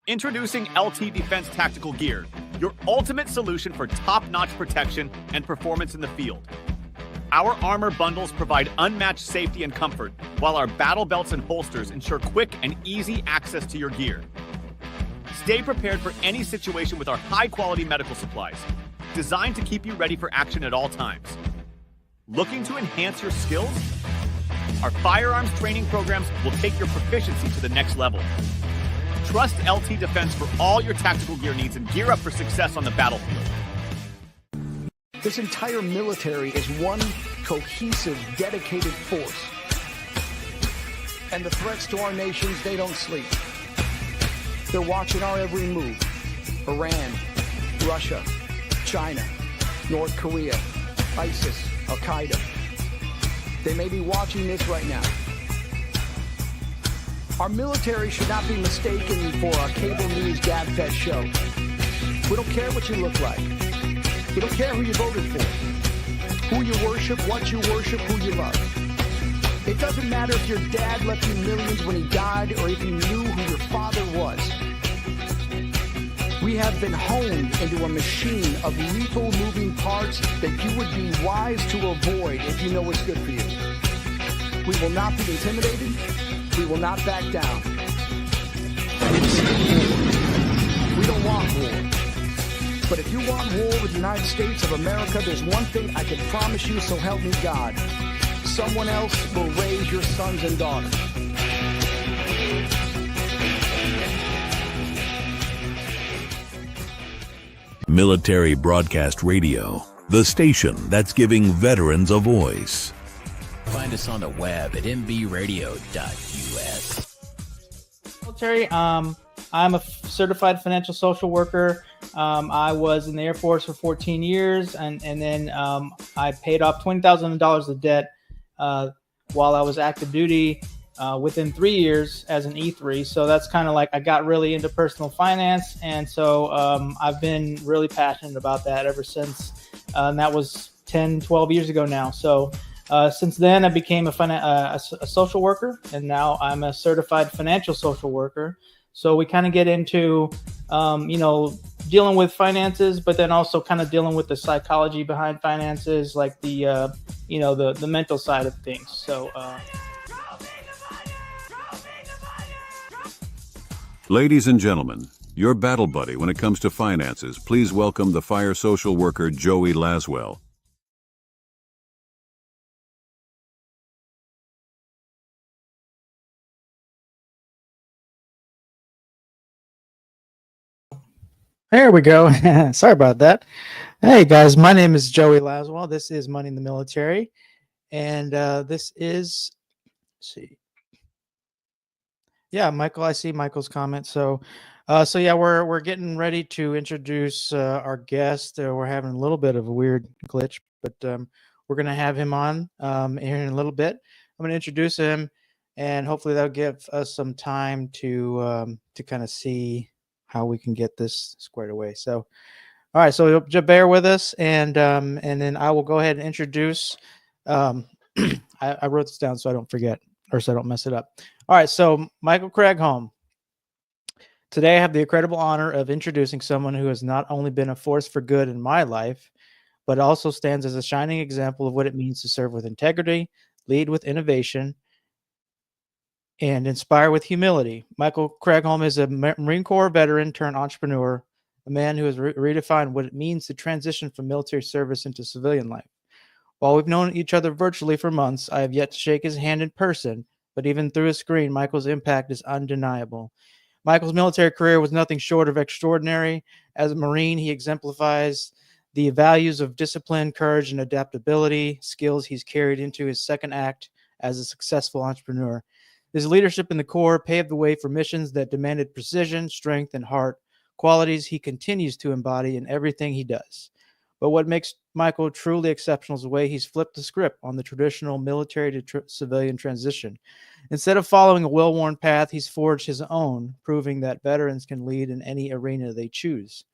Introducing LT Defense Tactical Gear, your ultimate solution for top-notch protection and performance in the field. Our armor bundles provide unmatched safety and comfort, while our battle belts and holsters ensure quick and easy access to your gear. Stay prepared for any situation with our high-quality medical supplies, designed to keep you ready for action at all times. Looking to enhance your skills? Our firearms training programs will take your proficiency to the next level. Trust LT Defense for all your tactical gear needs and gear up for success on the battlefield. This entire military is one cohesive, dedicated force. And the threats to our nations, they don't sleep. They're watching our every move. Iran, Russia, China, North Korea, ISIS, Al-Qaeda. They may be watching this right now. Our military should not be mistaken for a cable news gab-fed show. We don't care what you look like. We don't care who you voted for, who you worship, what you worship, who you love. It doesn't matter if your dad left you millions when he died or if you knew who your father was. We have been honed into a machine of lethal moving parts that you would be wise to avoid if you know what's good for you. We will not be intimidated. We will not back down. We don't want war. But if you want war with the United States of America, there's one thing I can promise you, so help me God. Someone else will raise your sons and daughters. Military Broadcast Radio, the station that's giving veterans a voice. Find us on the web at mbradio.us. Military, I'm a certified financial social worker. I was in the Air Force for 14 years, and then I paid off $20,000 of debt while I was active duty within 3 years as an E3. So that's kind of like I got really into personal finance, and so I've been really passionate about that ever since. And that was 10, 12 years ago now. So since then, I became a social worker, and now I'm a certified financial social worker. So we kind of get into, dealing with finances, but then also kind of dealing with the psychology behind finances, like the mental side of things. So. Ladies and gentlemen, your battle buddy when it comes to finances, please welcome the fire social worker Joey Laswell. There we go. Sorry about that. Hey guys, my name is Joey Laswell. This is Money in the Military, and this is. Let's see. Yeah, Michael. I see Michael's comment. So yeah, we're getting ready to introduce our guest. We're having a little bit of a weird glitch, but we're gonna have him on here in a little bit. I'm gonna introduce him, and hopefully that'll give us some time to kind of see how we can get this squared away. So, all right, so just bear with us, and then I will go ahead and introduce. I wrote this down so I don't forget, or so I don't mess it up. All right, so Michael Cragholm. Today I have the incredible honor of introducing someone who has not only been a force for good in my life, but also stands as a shining example of what it means to serve with integrity, lead with innovation, and inspire with humility. Michael Cragholm is a Marine Corps veteran turned entrepreneur, a man who has redefined what it means to transition from military service into civilian life. While we've known each other virtually for months, I have yet to shake his hand in person, but even through a screen, Michael's impact is undeniable. Michael's military career was nothing short of extraordinary. As a Marine, he exemplifies the values of discipline, courage, and adaptability, skills he's carried into his second act as a successful entrepreneur. His leadership in the Corps paved the way for missions that demanded precision, strength, and heart, qualities he continues to embody in everything he does. But what makes Michael truly exceptional is the way he's flipped the script on the traditional military to civilian transition. Instead of following a well-worn path, he's forged his own, proving that veterans can lead in any arena they choose.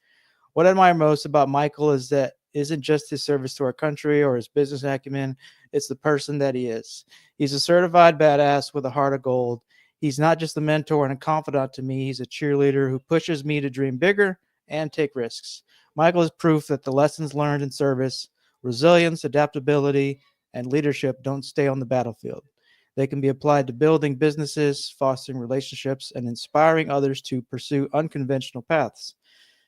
What I admire most about Michael is that isn't just his service to our country or his business acumen, it's the person that he is. He's a certified badass with a heart of gold. He's not just a mentor and a confidant to me. He's a cheerleader who pushes me to dream bigger and take risks. Michael is proof that the lessons learned in service, resilience, adaptability, and leadership don't stay on the battlefield. They can be applied to building businesses, fostering relationships, and inspiring others to pursue unconventional paths.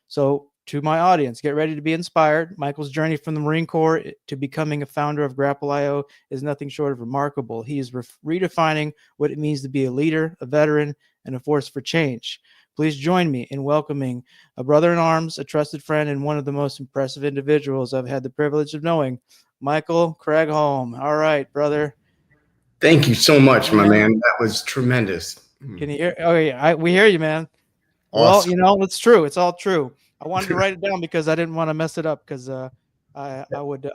So, to my audience, get ready to be inspired. Michael's journey from the Marine Corps to becoming a founder of Grapple.io is nothing short of remarkable. He is redefining what it means to be a leader, a veteran, and a force for change. Please join me in welcoming a brother in arms, a trusted friend, and one of the most impressive individuals I've had the privilege of knowing, Michael Cragholm. All right, brother. Thank you so much, my man. That was tremendous. Can you hear? Oh, yeah, we hear you, man. Awesome. Well, it's true. It's all true. I wanted to write it down because I didn't want to mess it up because I would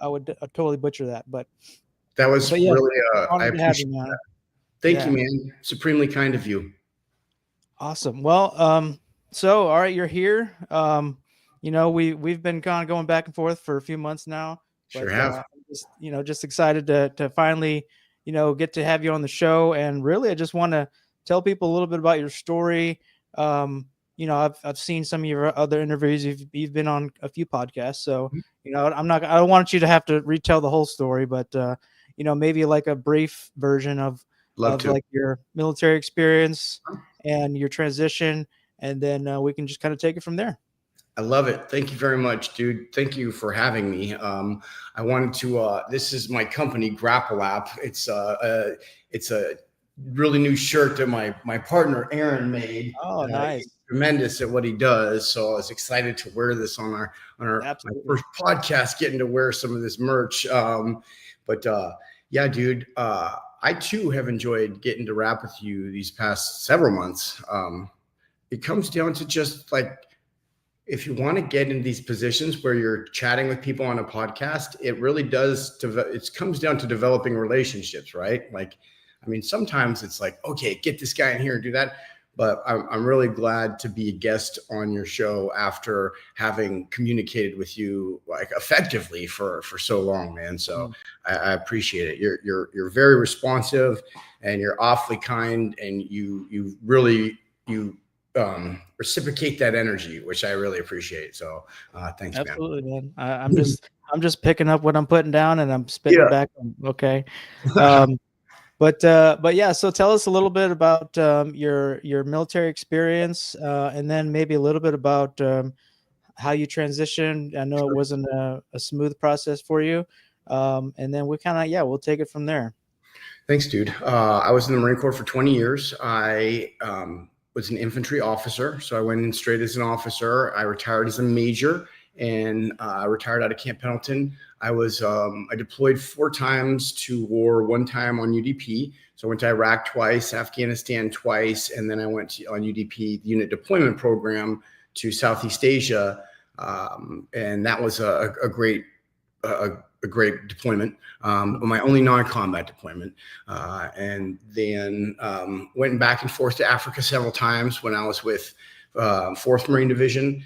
totally butcher that. But that was really I appreciate that. Thank you, man. Supremely kind of you. Awesome. Well, so all right, you're here. We've been kind of going back and forth for a few months now. Sure have. Just excited to finally, get to have you on the show. And really, I just want to tell people a little bit about your story. I've seen some of your other interviews. You've been on a few podcasts, so I don't want you to have to retell the whole story, but maybe like a brief version of like your military experience and your transition, and then we can just kind of take it from there. I love it. Thank you very much, dude. Thank you for having me. I wanted to. This is my company, Grapple App. It's a really new shirt that my partner Aaron made. Oh, nice. He's tremendous at what he does. So I was excited to wear this on my first podcast, getting to wear some of this merch. Yeah, dude, I too have enjoyed getting to rap with you these past several months. It comes down to just like, if you want to get in these positions where you're chatting with people on a podcast, it really does. It comes down to developing relationships, right? Like, I mean, sometimes it's like, okay, get this guy in here and do that. But I'm really glad to be a guest on your show after having communicated with you like effectively for so long, man. So I appreciate it. You're very responsive and you're awfully kind, and you really reciprocate that energy, which I really appreciate. So thanks, absolutely, man. I'm just picking up what I'm putting down and I'm spitting it back. Okay. But yeah, so tell us a little bit about your military experience, and then maybe a little bit about how you transitioned. I know it wasn't a smooth process for you, and then we'll take it from there. Thanks, dude. I was in the Marine Corps for 20 years. I was an infantry officer, so I went in straight as an officer. I retired as a major, and I retired out of Camp Pendleton. I deployed 4 times to war, 1 time on UDP. So I went to Iraq twice, Afghanistan twice, and then I went on UDP, the unit deployment program, to Southeast Asia. And that was a great deployment, my only non-combat deployment. And then went back and forth to Africa several times when I was with 4th Marine Division.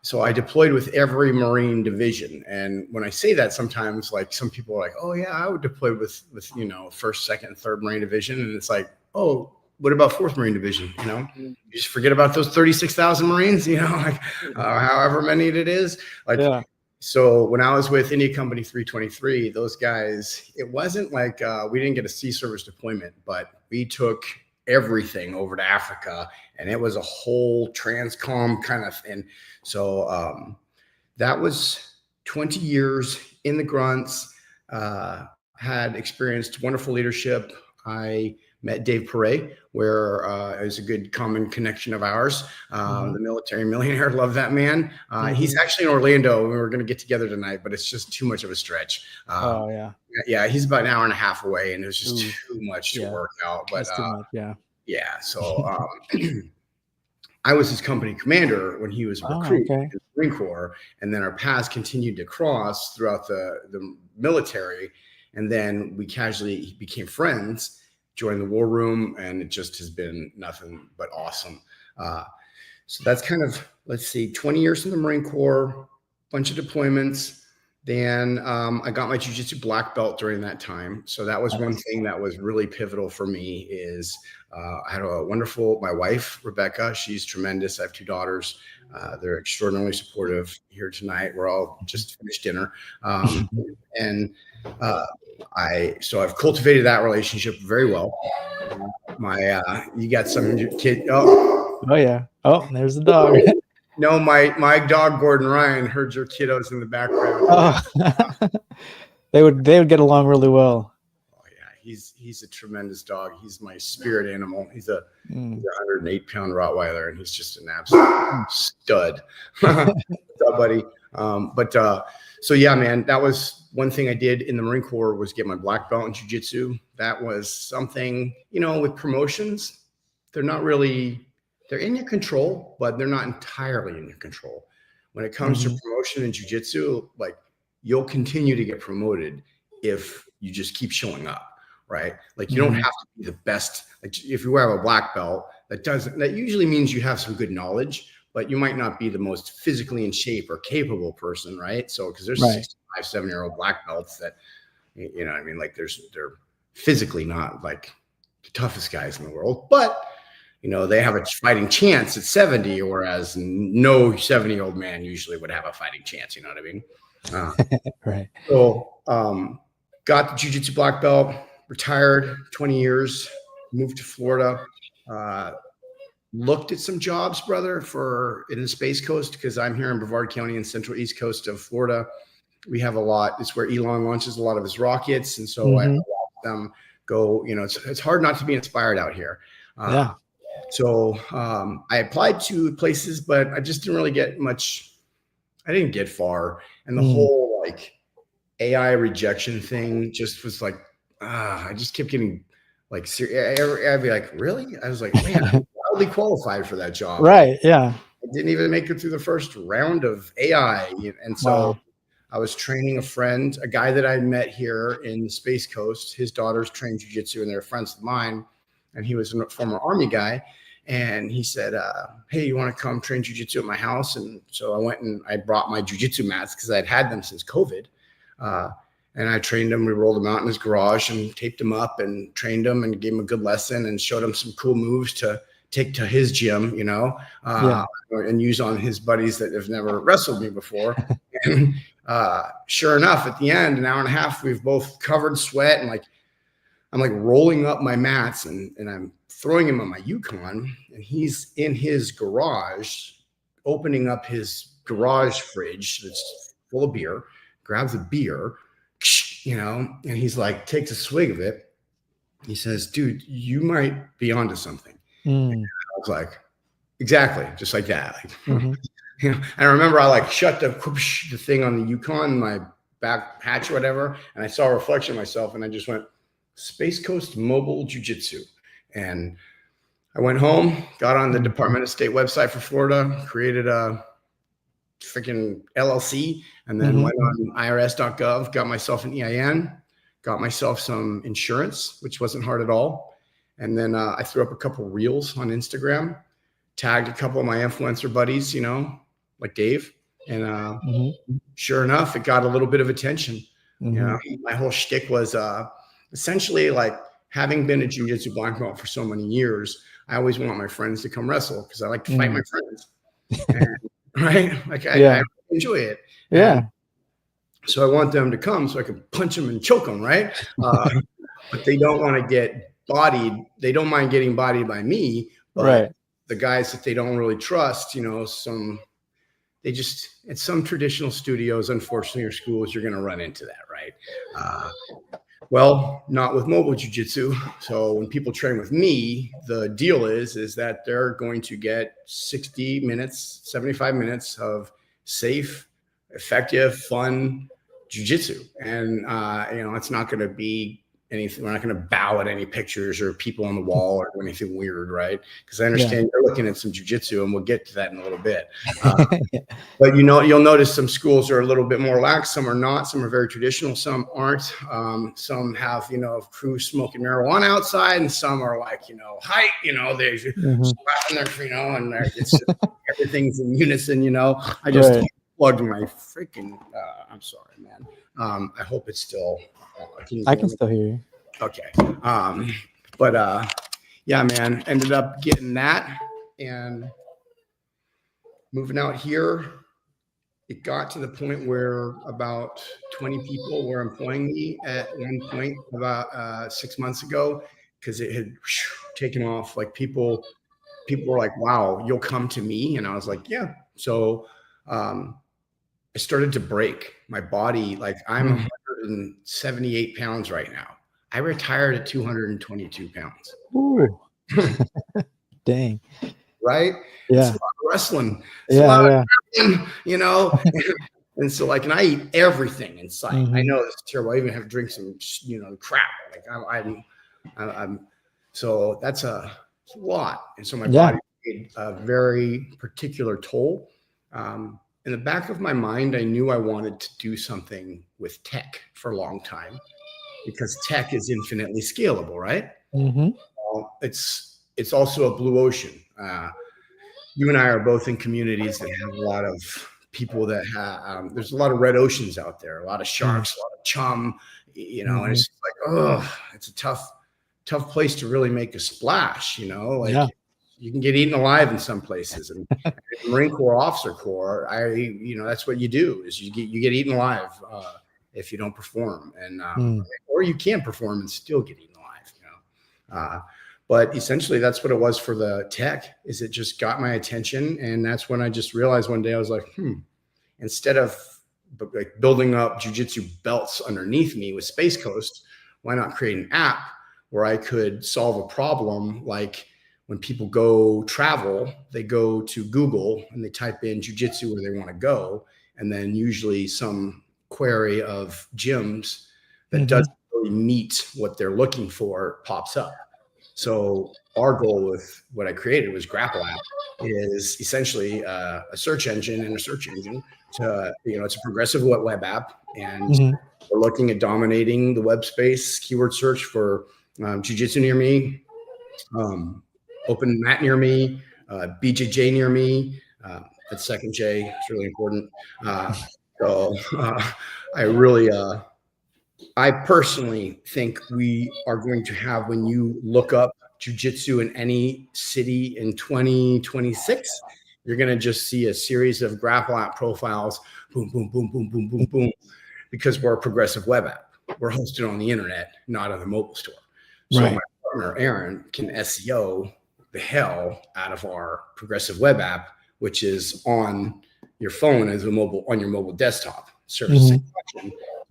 So I deployed with every Marine division. And when I say that, sometimes like some people are like, oh yeah, I would deploy with 1st, 2nd, and 3rd Marine Division. And it's like, oh, what about 4th Marine Division? You just forget about those 36,000 Marines, however many it is. So when I was with India Company 323, those guys, it wasn't like we didn't get a sea service deployment, but we took everything over to Africa, and it was a whole transcom kind of thing. So that was 20 years in the grunts, had experienced wonderful leadership. I met Dave Perret, where it was a good common connection of ours. The military millionaire, love that man. He's actually in Orlando, and we were going to get together tonight, but it's just too much of a stretch. Yeah, he's about an hour and a half away, and it was just too much to work out. But too much, yeah. So I was his company commander when he was a recruit in the Marine Corps, and then our paths continued to cross throughout the military, and then we casually became friends. Joined the war room, and it just has been nothing but awesome. So that's kind of, 20 years in the Marine Corps, bunch of deployments, Then I got my jiu-jitsu black belt during that time. So that was one thing that was really pivotal for me is I had my wife, Rebecca, she's tremendous. I have 2 daughters. They're extraordinarily supportive here tonight. We're all just finished dinner. So I've cultivated that relationship very well. You got some kid. Oh yeah. Oh, there's the dog. No, my dog Gordon Ryan heard your kiddos in the background. Oh. they would get along really well. Oh yeah, he's a tremendous dog. He's my spirit animal. He's a 108-pound Rottweiler, and he's just an absolute stud. What's up, buddy? So yeah, man, that was one thing I did in the Marine Corps was get my black belt in jiu-jitsu. That was something, with promotions, they're in your control, but they're not entirely in your control. When it comes to promotion in jiu-jitsu, like you'll continue to get promoted if you just keep showing up, right? Like you don't have to be the best. Like if you have a black belt, that usually means you have some good knowledge, but you might not be the most physically in shape or capable person, right? So because there's 65, 7-year-old black belts that, like they're physically not like the toughest guys in the world, but they have a fighting chance at 70, whereas no 70-year-old man usually would have a fighting chance. You know what I mean? Right. So got the jiu-jitsu black belt, retired 20 years, moved to Florida, looked at some jobs, brother, in the Space Coast, because I'm here in Brevard County in central east coast of Florida. We have a lot. It's where Elon launches a lot of his rockets. And so I watch them go, it's hard not to be inspired out here. Yeah. So I applied to places, but I just didn't really get much. I didn't get far. And the whole like AI rejection thing just was like, I just kept getting like, I'd be like, really? I was like, man, I'm wildly qualified for that job. Right. Yeah. I didn't even make it through the first round of AI. And so I was training a friend, a guy that I met here in the Space Coast. His daughters train jiu-jitsu and they're friends of mine. And he was a former Army guy. And he said, hey, you want to come train jiu-jitsu at my house? And so I went and I brought my jiu-jitsu mats because I'd had them since COVID. And I trained him. We rolled them out in his garage and taped them up and trained him and gave him a good lesson and showed him some cool moves to take to his gym, and use on his buddies that have never wrestled me before. And sure enough, at the end, an hour and a half, we've both covered sweat and I'm like rolling up my mats and I'm throwing him on my Yukon, and he's in his garage, opening up his garage fridge that's full of beer, grabs a beer, and he's like, takes a swig of it. He says, dude, you might be onto something. And I was like, exactly, just like that. And I remember I shut the thing on the Yukon, my back hatch or whatever, and I saw a reflection of myself, and I just went, Space Coast Mobile Jiu-Jitsu. And I went home, got on the Department of State website for Florida, created a freaking LLC, and then went on irs.gov, got myself an EIN, got myself some insurance, which wasn't hard at all. And then I threw up a couple reels on Instagram, tagged a couple of my influencer buddies, like Dave. And sure enough, it got a little bit of attention. My whole shtick was essentially like having been a jiu-jitsu black belt for so many years, I always want my friends to come wrestle because I like to fight my friends. And, right? Like I enjoy it. Yeah. So I want them to come so I can punch them and choke them, right? But they don't want to get bodied. They don't mind getting bodied by me, but the guys that they don't really trust, at some traditional studios, unfortunately, or schools, you're going to run into that, right? Well, not with mobile jiu-jitsu. So when people train with me, the deal is that they're going to get 60 minutes, 75 minutes of safe, effective, fun jiu-jitsu. And, it's not going to be anything. We're not going to bow at any pictures or people on the wall or do anything weird, right? Because I understand you're looking at some jiu-jitsu, and we'll get to that in a little bit. But you'll notice some schools are a little bit more lax. Some are not. Some are very traditional. Some aren't. Some have crews smoking marijuana outside, and some are like height. They slapping their and everything's in unison. I just unplugged my freaking. I'm sorry, man. I hope it's still. I can still hear you. Okay. Yeah, man. Ended up getting that and moving out here. It got to the point where about 20 people were employing me at one point about 6 months ago, because it had taken off. Like people were like, wow, you'll come to me. And I was like, yeah. So I started to break my body. Like I'm 178 pounds right now. I retired at 222 pounds. Ooh. Dang. Right? Yeah. It's a lot of wrestling. Yeah. You know? And so like, and I eat everything in sight. I know it's terrible. I even have to drink some, crap. Like I'm so that's a lot. And so my body made a very particular toll. In the back of my mind, I knew I wanted to do something with tech for a long time, because tech is infinitely scalable, right? It's also a blue ocean. You and I are both in communities that have a lot of people that have, there's a lot of red oceans out there, a lot of sharks, a lot of chum, and it's like, oh, it's a tough place to really make a splash, like you can get eaten alive in some places. And Marine Corps Officer Corps, that's what you do, is you get eaten alive if you don't perform, and or you can't perform and still get eaten alive, But essentially, that's what it was for the tech. Is it just got my attention, and that's when I just realized one day I was like, instead of like building up jiu-jitsu belts underneath me with Space Coast, why not create an app where I could solve a problem? Like when people go travel, they go to Google and they type in jiu-jitsu where they want to go, and then usually some query of gyms that doesn't really meet what they're looking for pops up. So our goal with what I created was Grapple App, is essentially a search engine and a search engine to, it's a progressive web app, and we're looking at dominating the web space. Keyword search for jiu-jitsu near me, open mat near me, BJJ near me. That second J is really important. I personally think we are going to have, when you look up jiu-jitsu in any city in 2026, you're going to just see a series of Grapple App profiles, boom, boom, boom, boom, boom, boom, boom, because we're a progressive web app. We're hosted on the internet, not on the mobile store. So my partner, Aaron, can SEO the hell out of our progressive web app, which is on your phone as on your mobile desktop. Service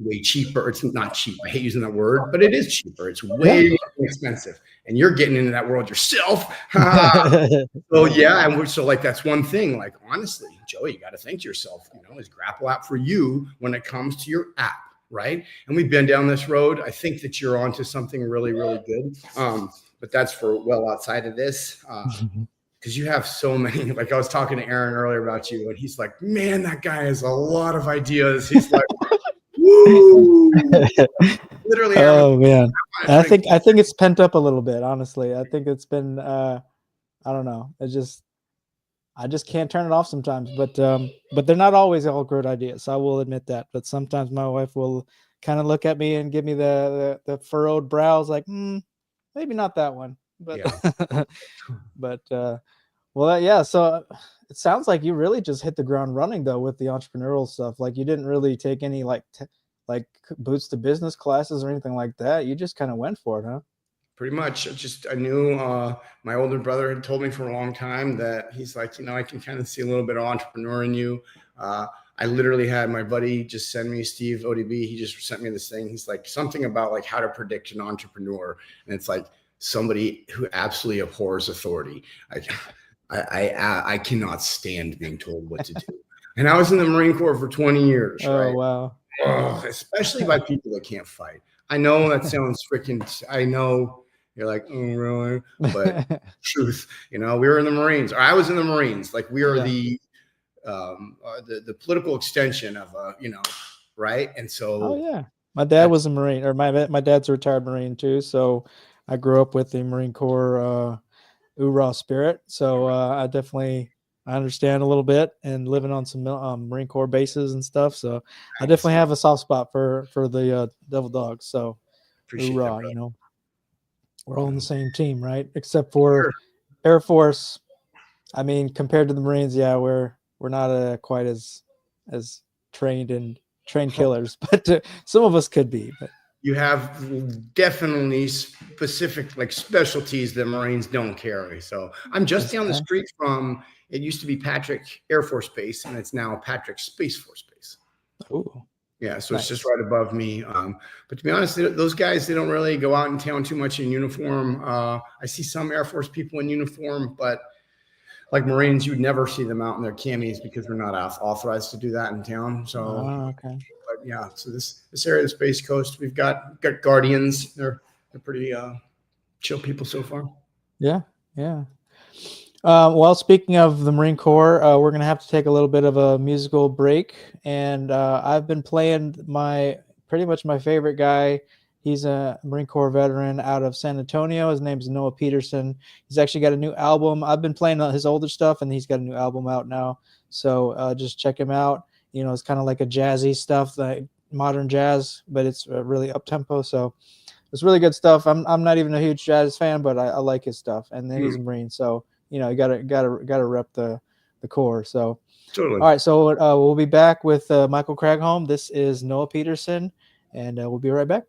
way cheaper. It's not cheap. I hate using that word, but it is cheaper. It's way expensive, and you're getting into that world yourself. So yeah, and so like that's one thing. Like honestly, Joey, you got to think to yourself, is Grapple App for you when it comes to your app, right? And we've been down this road. I think that you're onto something really, really good. But that's for well outside of this. Because you have so many, like I was talking to Aaron earlier about you, and he's like, man, that guy has a lot of ideas. He's like, woo! Literally. Oh man. I think it's pent up a little bit, honestly. I think it's been I don't know. I just can't turn it off sometimes. But they're not always all good ideas. I will admit that. But sometimes my wife will kind of look at me and give me the furrowed brows, like, maybe not that one. But so it sounds like you really just hit the ground running though with the entrepreneurial stuff. Like you didn't really take any like boots to business classes or anything like that. You just kind of went for it, huh? Pretty much. I knew my older brother had told me for a long time that he's like, I can kind of see a little bit of entrepreneur in you. I literally had my buddy just send me, Steve ODB, he just sent me this thing. He's like, something about like how to predict an entrepreneur. And it's like somebody who absolutely abhors authority. I cannot stand being told what to do. And I was in the Marine Corps for 20 years. Oh, wow. Especially by people that can't fight. I know that sounds freaking, I know you're like, oh, really? But truth, we were in the Marines, or I was in the Marines. Like we are the political extension of, right? And so. Oh, yeah. My dad was a Marine, or my dad's a retired Marine too. So I grew up with the Marine Corps, hoorah spirit. So I definitely I understand a little bit, and living on some Marine Corps bases and stuff. So I definitely have a soft spot for the Devil Dogs. So Appreciate that, hoorah, brother. you know, we're all on the same team, right? Except for Sure. Air Force. I mean, compared to the Marines, yeah, we're not quite as trained killers, but some of us could be. But You have definitely specific like specialties that Marines don't carry. So I'm just down the street from, it used to be Patrick Air Force Base, and it's now Patrick Space Force Base. Oh, yeah. So nice. It's just right above me. But to be honest, those guys, they don't really go out in town too much in uniform. I see some Air Force people in uniform, but like Marines, you'd never see them out in their camis because they're not authorized to do that in town. So, okay. But yeah, so this area of the Space Coast, we've got Guardians. They're pretty chill people so far. Yeah, yeah. Well, speaking of the Marine Corps, we're going to have to take a little bit of a musical break. And I've been playing pretty much my favorite guy. He's a Marine Corps veteran out of San Antonio. His name's Noah Peterson. He's actually got a new album. I've been playing his older stuff, and he's got a new album out now. So just check him out. You know, it's kind of like a jazzy stuff, like modern jazz, but it's really up-tempo. So it's really good stuff. I'm not even a huge jazz fan, but I like his stuff. And then he's a Marine, so you know, you gotta rep the Corps. So Totally. All right, so we'll be back with Michael Cragholm. This is Noah Peterson, and we'll be right back.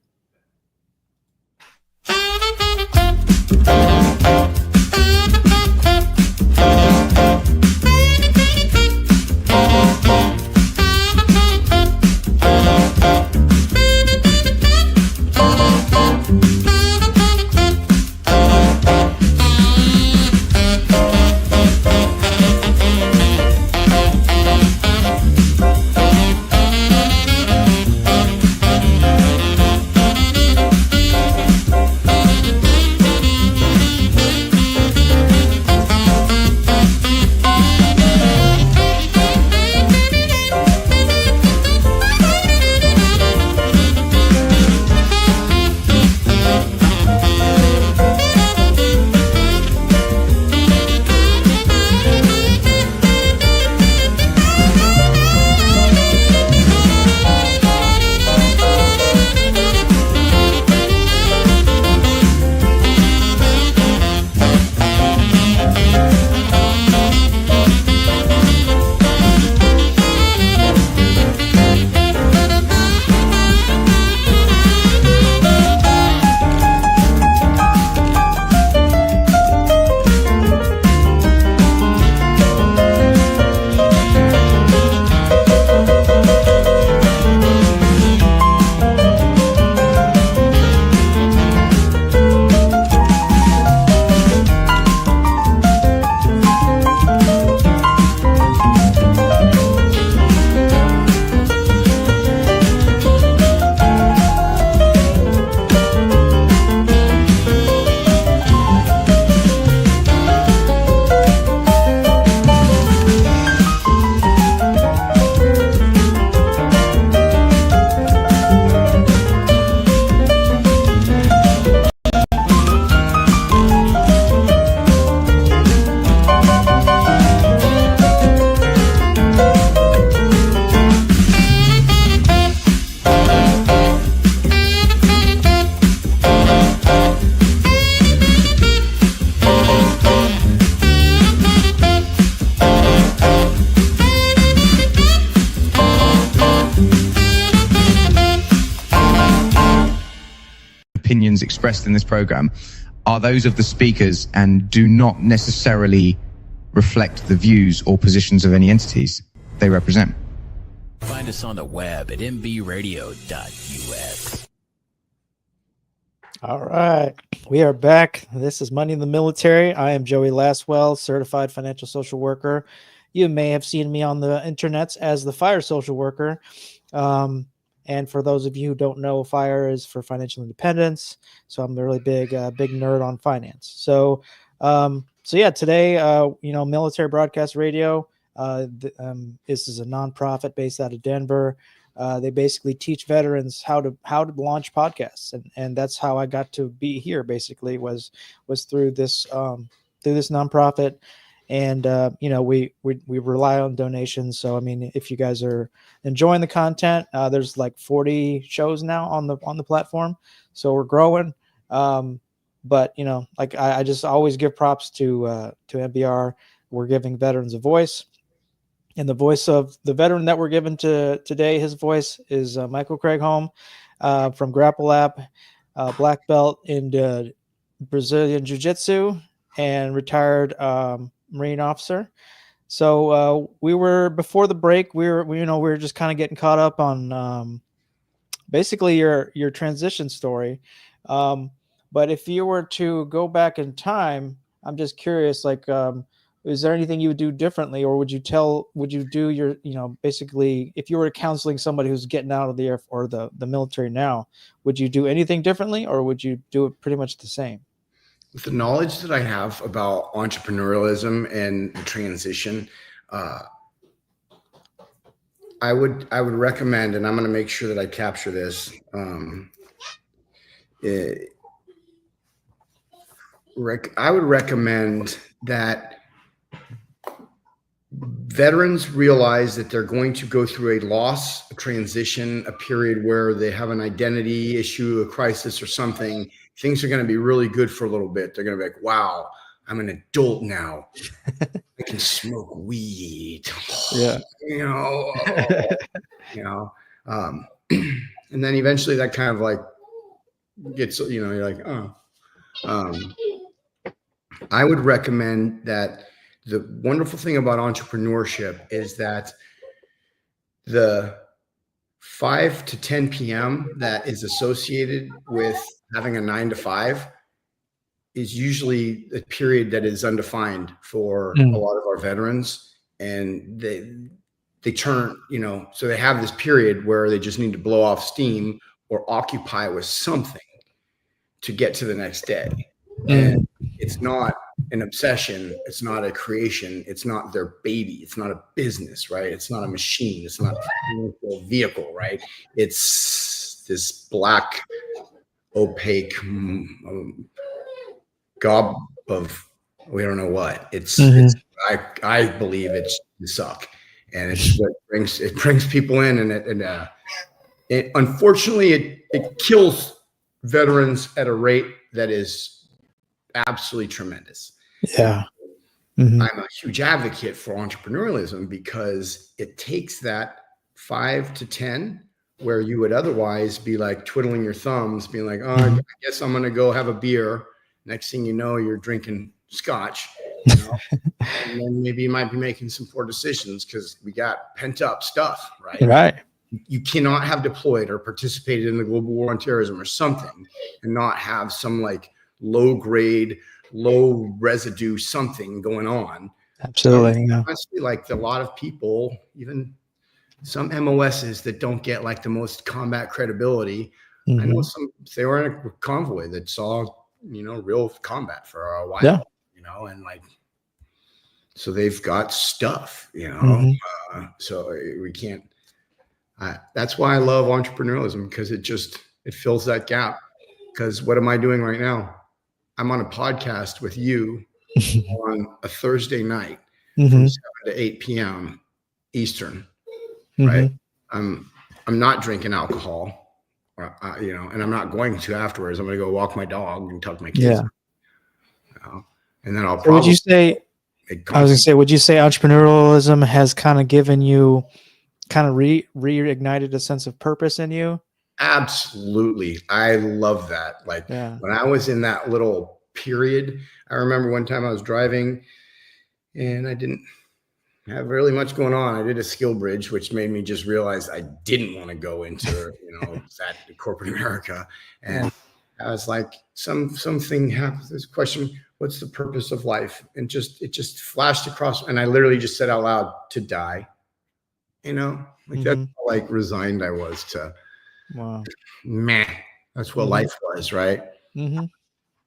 Opinions expressed in this program are those of the speakers and do not necessarily reflect the views or positions of any entities they represent. Find us on the web at mbradio.us. All right, we are back. This is Money in the Military. I am Joey Laswell, certified financial social worker. You may have seen me on the internets as the fire social worker. And for those of you who don't know, FIRE is for financial independence. So I'm a really big nerd on finance. So yeah, today, Military Broadcast Radio. This is a nonprofit based out of Denver. They basically teach veterans how to launch podcasts, and that's how I got to be here. Basically, was through this nonprofit. And we rely on donations. So I mean, if you guys are enjoying the content, there's like 40 shows now on the platform, so we're growing. But like I just always give props to NBR. We're giving veterans a voice, and the voice of the veteran that we're given to today, his voice is Michael Cragholm from Grapple Lab, black belt in Brazilian Jiu-Jitsu, and retired Marine officer. So we were, before the break, we were just kind of getting caught up on basically your transition story. But if you were to go back in time, I'm just curious, like, is there anything you would do differently, or would you do your, basically, if you were counseling somebody who's getting out of the air or the military now, would you do anything differently, or would you do it pretty much the same? With the knowledge that I have about entrepreneurialism and the transition, I would recommend, and I'm going to make sure that I capture this. I would recommend that veterans realize that they're going to go through a loss, a transition, a period where they have an identity issue, a crisis or something. Things are going to be really good for a little bit. They're going to be like, wow, I'm an adult now. I can smoke weed. Yeah. And then eventually that kind of like gets, you're like, oh. I would recommend that the wonderful thing about entrepreneurship is that the 5 to 10 p.m. that is associated with having a 9 to 5 is usually a period that is undefined for a lot of our veterans. And they turn, so they have this period where they just need to blow off steam or occupy with something to get to the next day. And it's not an obsession. It's not a creation. It's not their baby. It's not a business, right? It's not a machine. It's not a vehicle, right? It's this black, opaque gob of, we don't know what. It's I believe it's the suck. And it's what brings people in, and it unfortunately it kills veterans at a rate that is absolutely tremendous. Yeah. I'm a huge advocate for entrepreneurialism because it takes that 5 to 10 where you would otherwise be like twiddling your thumbs, being like, oh, I guess I'm going to go have a beer. Next thing you know, you're drinking scotch. And then maybe you might be making some poor decisions because we got pent up stuff, right? Right. You cannot have deployed or participated in the global war on terrorism or something and not have some like low grade, low residue something going on. Absolutely. And honestly, like a lot of people, even some MOSs that don't get like the most combat credibility. I know they were in a convoy that saw, real combat for a while, and like, so they've got stuff, so we can't, that's why I love entrepreneurialism, because it fills that gap. Because what am I doing right now? I'm on a podcast with you on a Thursday night from 7 to 8 p.m. Eastern, right? I'm not drinking alcohol, and I'm not going to afterwards. I'm going to go walk my dog and tuck my kids. And then I'll probably. Would you say? I was going to say, would you say entrepreneurialism has kind of given you, kind of reignited a sense of purpose in you? Absolutely. I love that. Like when I was in that little period, I remember one time I was driving and I didn't have really much going on. I did a skill bridge, which made me just realize I didn't want to go into, that corporate America. And I was like, something happened. This question, what's the purpose of life? And it just flashed across. And I literally just said out loud, to die, like that's how like resigned I was to, meh, that's what life was, right?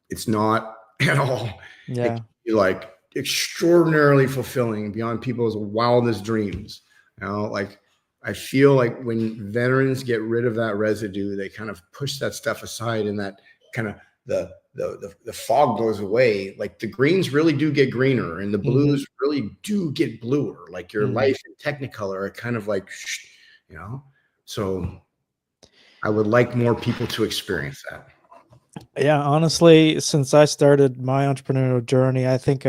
It's not at all. It can be like extraordinarily fulfilling beyond people's wildest dreams. Like I feel like when veterans get rid of that residue, they kind of push that stuff aside, and that kind of the the fog goes away. Like the greens really do get greener and the blues really do get bluer. Like your life in Technicolor are kind of like, you know, so I would like more people to experience that. Yeah, honestly, since I started my entrepreneurial journey, I think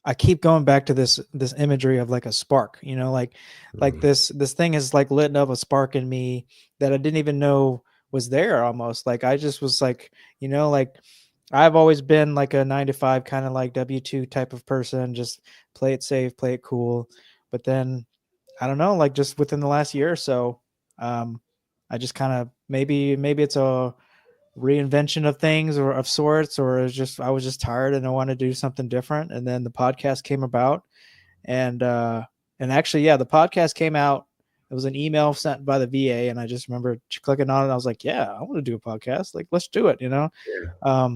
I keep going back to this imagery of like a spark, you know, like this thing has like lit up a spark in me that I didn't even know was there almost. Like I just was like, you know, like I've always been like a 9 to 5 kind of like W-2 type of person, just play it safe, play it cool. But then I don't know, like just within the last year or so, I just kind of maybe it's a reinvention of things or of sorts, or it's just I was just tired and I wanted to do something different. And then the podcast came about, and actually, yeah, the podcast came out. It was an email sent by the VA, and I just remember clicking on it. I was like, yeah, I want to do a podcast. Like, let's do it, you know. Yeah.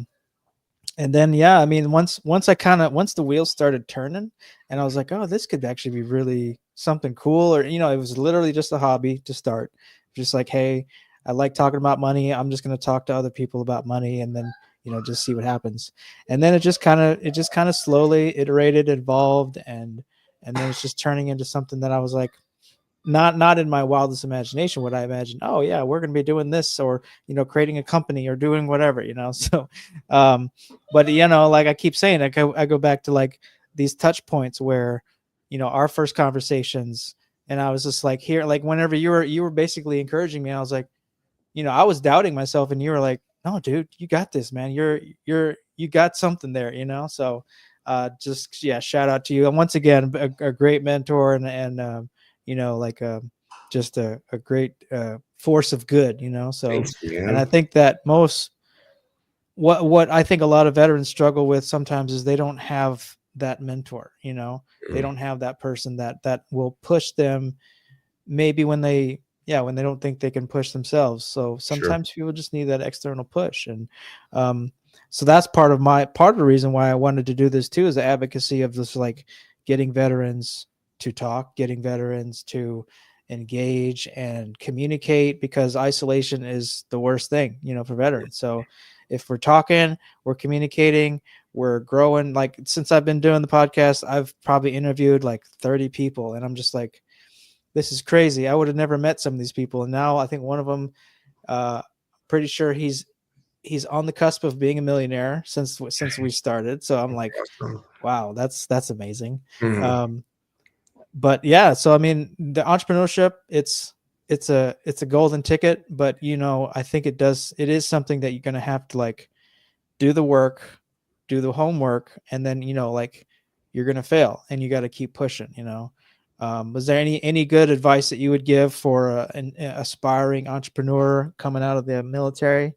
And then yeah, I mean, once the wheels started turning, and I was like, oh, this could actually be really something cool. Or you know, it was literally just a hobby to start, just like, hey, I like talking about money. I'm just going to talk to other people about money, and then you know, just see what happens. And then it just kind of slowly iterated, evolved, and then it's just turning into something that I was like, not in my wildest imagination would I imagine, oh yeah, we're going to be doing this, or you know, creating a company or doing whatever, you know. So but you know, like I keep saying, I go back to like these touch points where, you know, our first conversations, and I was just like, here, like whenever you were basically encouraging me, I was like, you know, I was doubting myself, and you were like, no dude, you got this, man. You got something there, you know. So just yeah, shout out to you, and once again, a great mentor, and you know, like just a great force of good, you know. So Thanks, man. and I think that what I think a lot of veterans struggle with sometimes is they don't have that mentor, you know. They don't have that person that will push them maybe when they don't think they can push themselves. So sometimes people just need that external push. And so that's part of the reason why I wanted to do this too, is the advocacy of this, like getting veterans to talk, getting veterans to engage and communicate, because isolation is the worst thing, you know, for veterans. So if we're talking, we're communicating, we're growing. Like since I've been doing the podcast, I've probably interviewed like 30 people, and I'm just like, this is crazy. I would have never met some of these people. And now I think one of them, pretty sure he's on the cusp of being a millionaire since we started. So I'm like, wow, that's amazing. But yeah, so I mean, the entrepreneurship, it's a golden ticket, but you know, I think it is something that you're going to have to like do the work, do the homework, and then, you know, like you're going to fail and you got to keep pushing, you know. Was there any good advice that you would give for an aspiring entrepreneur coming out of the military?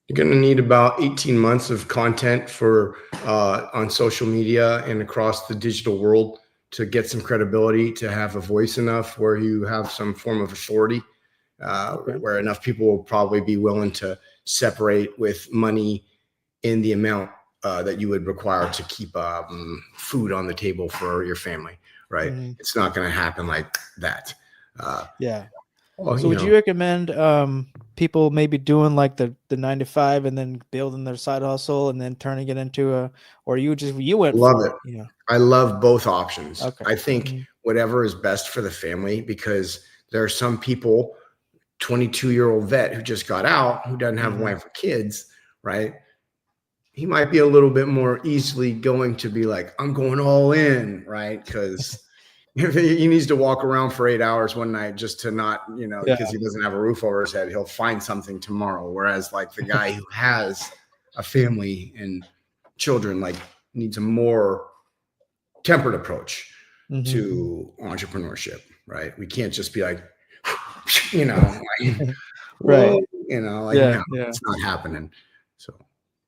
You're going to need about 18 months of content for on social media and across the digital world to get some credibility, to have a voice enough where you have some form of authority, where enough people will probably be willing to separate with money in the amount that you would require to keep food on the table for your family, right? It's not going to happen like that. Yeah. Well, so would you recommend people maybe doing like the 9 to 5 and then building their side hustle and then turning it into or you went love for it? You know? I love both options. Okay. I think whatever is best for the family, because there are some people, 22-year-old vet who just got out, who doesn't have a wife or kids, right? He might be a little bit more easily going to be like, I'm going all in, right? Because if he needs to walk around for 8 hours one night just to not, you know, because he doesn't have a roof over his head, he'll find something tomorrow. Whereas like the guy who has a family and children, like needs a more tempered approach to entrepreneurship, right? We can't just be like, you know, like, right. You know, like, no, it's not happening. So.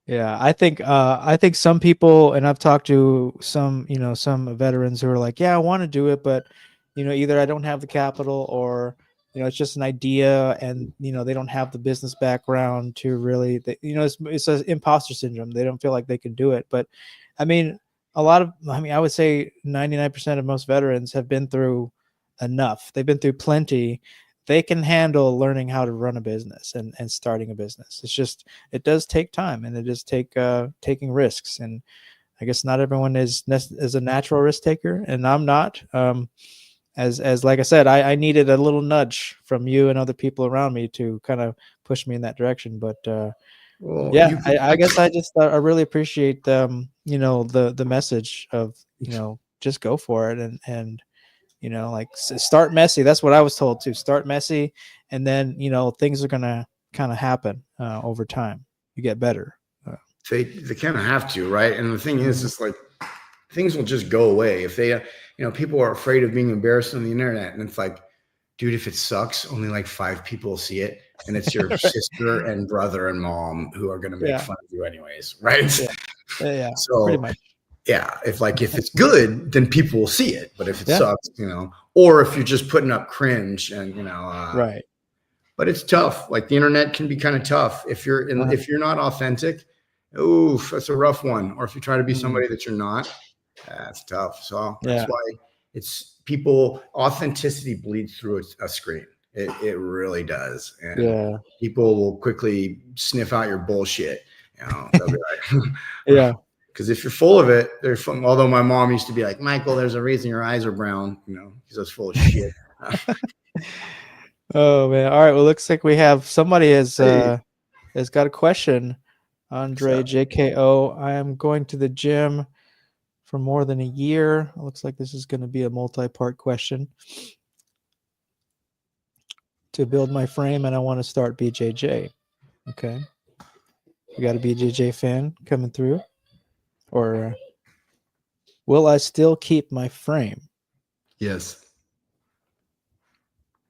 Yeah, I think some people, and I've talked to some, you know, some veterans who are like, yeah, I want to do it, but you know, either I don't have the capital, or you know, it's just an idea, and you know, they don't have the business background to really, you know, it's an imposter syndrome. They don't feel like they can do it. But I mean, I would say 99% of most veterans have been through enough. They've been through plenty they can handle learning how to run a business and starting a business. It's just, it does take time, and it does take taking risks. And I guess not everyone is a natural risk taker, and I'm not. As like I said, I needed a little nudge from you and other people around me to kind of push me in that direction. But Well, yeah, I guess I just I really appreciate you know, the message of, you know, just go for it, and you know, like start messy. That's what I was told too. Start messy, and then, you know, things are gonna kind of happen over time. You get better. they kind of have to, right? And the thing is, it's like things will just go away if they, you know, people are afraid of being embarrassed on the internet, and it's like, dude, if it sucks, only like 5 people see it, and it's your sister and brother and mom who are going to make fun of you anyways, right? Yeah, So pretty much. yeah, if it's good, then people will see it. But if it sucks, you know, or if you're just putting up cringe, and you know, Right. But it's tough. Like the internet can be kind of tough if you're if you're not authentic. Oof, that's a rough one. Or if you try to be somebody that you're not, that's tough. So that's why it's people. Authenticity bleeds through a screen. It really does. And people will quickly sniff out your bullshit. You know, they'll be like, because if you're full of it, they're fun. Although my mom used to be like, Michael, there's a reason your eyes are brown, you know, because that's full of shit. Oh man. All right. Well, looks like we have somebody has got a question. Andre JKO. I am going to the gym for more than a year. It looks like this is going to be a multi-part question. To build my frame, and I want to start BJJ. Okay. We got a BJJ fan coming through. Or will I still keep my frame? Yes.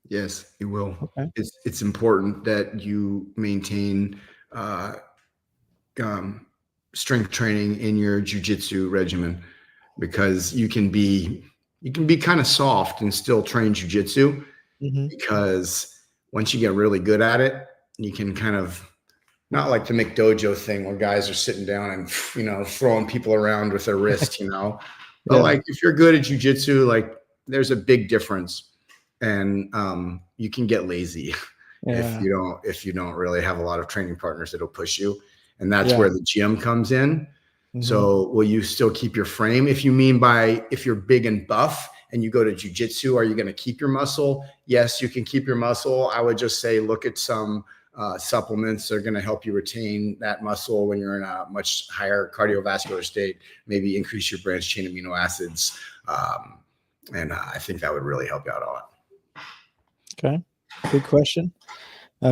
Yes, it will. Okay. It's important that you maintain strength training in your jiu-jitsu regimen, because you can be kind of soft and still train jiu-jitsu, because once you get really good at it, you can kind of, not like the McDojo thing where guys are sitting down and, you know, throwing people around with their wrist, you know, but like if you're good at jiu-jitsu, like there's a big difference, and you can get lazy if you don't really have a lot of training partners that'll push you. And that's where the gym comes in. So will you still keep your frame? If you mean by, if you're big and buff and you go to jiu-jitsu, are you going to keep your muscle? Yes, you can keep your muscle. I would just say, look at some supplements that are going to help you retain that muscle when you're in a much higher cardiovascular state, maybe increase your branched chain amino acids. And I think that would really help you out a lot. Okay. Good question.